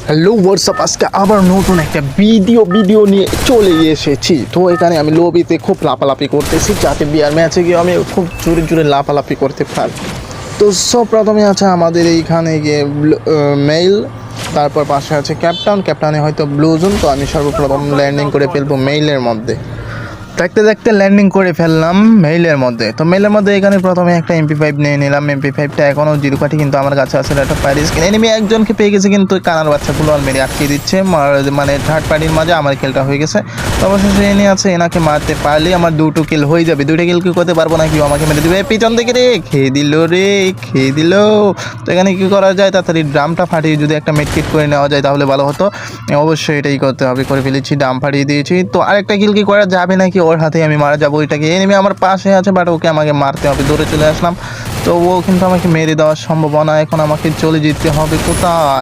Hello WhatsApp, আজকে আবার নতুন একটা ভিডিও নিয়ে চলে এসেছি। তো এখানে আমি লবিতে খুব লাফালাফি করতেছি যাতে বিয়ার ম্যাচে গিয়ে আমি খুব জোরে জোরে লাফালাফি করতে পারি। তো সব প্রথমে আছে আমাদের এইখানে গিয়ে মেইল, তারপর পাশে আছে ক্যাপ্টানে হয়তো ব্লু জোন। তো আমি সর্বপ্রথম ল্যান্ডিং করে ফেলবো মেইলের মধ্যে। দেখতে দেখতে ল্যান্ডিং করে ফেললাম মেইলের মধ্যে। তো মেইলের মধ্যে এখানে প্রথমে একটা MP5 নিয়ে নিলাম। MP5টা এখনও জিরো কাঠি কিন্তু আমার কাছে আছে। একটা প্যারিস কিনে এনিমি একজনকে পেয়ে গেছে, কিন্তু কানার বাচ্চাগুলো অলরেডি আটকে দিচ্ছে, মানে থার্ড পার্টির মাঝে আমার খেলটা হয়ে গেছে। তো অবশেষে এনে আছে, এনাকে মারতে পারলেই আমার দুটো কিল হয়ে যাবে। দুইটা কিল কি করতে পারবো না, কেউ আমাকে মেরে দিবে পিছন থেকে। খেয়ে দিল। তো এখানে কী করা যায়, তাড়াতাড়ি ড্রামটা ফাটিয়ে যদি একটা মেডকিট করে নেওয়া যায় তাহলে ভালো হতো। অবশ্যই এটাই করতে হবে, করে ফেলেছি, ড্রাম ফাটিয়ে দিয়েছি। তো আরেকটা কিল কি করা যাবে নাকি, ওর হাতে আমি মারা যাবো। ওইটাকে এনিমি আমার পাশে আছে, বাট ওকে আমাকে মারতে হবে। দৌড়ে চলে আসলাম, তো ও কিন্তু আমাকে মেরে দেওয়ার সম্ভাবনা। এখন আমাকে চলে যেতে হবে কোথায়।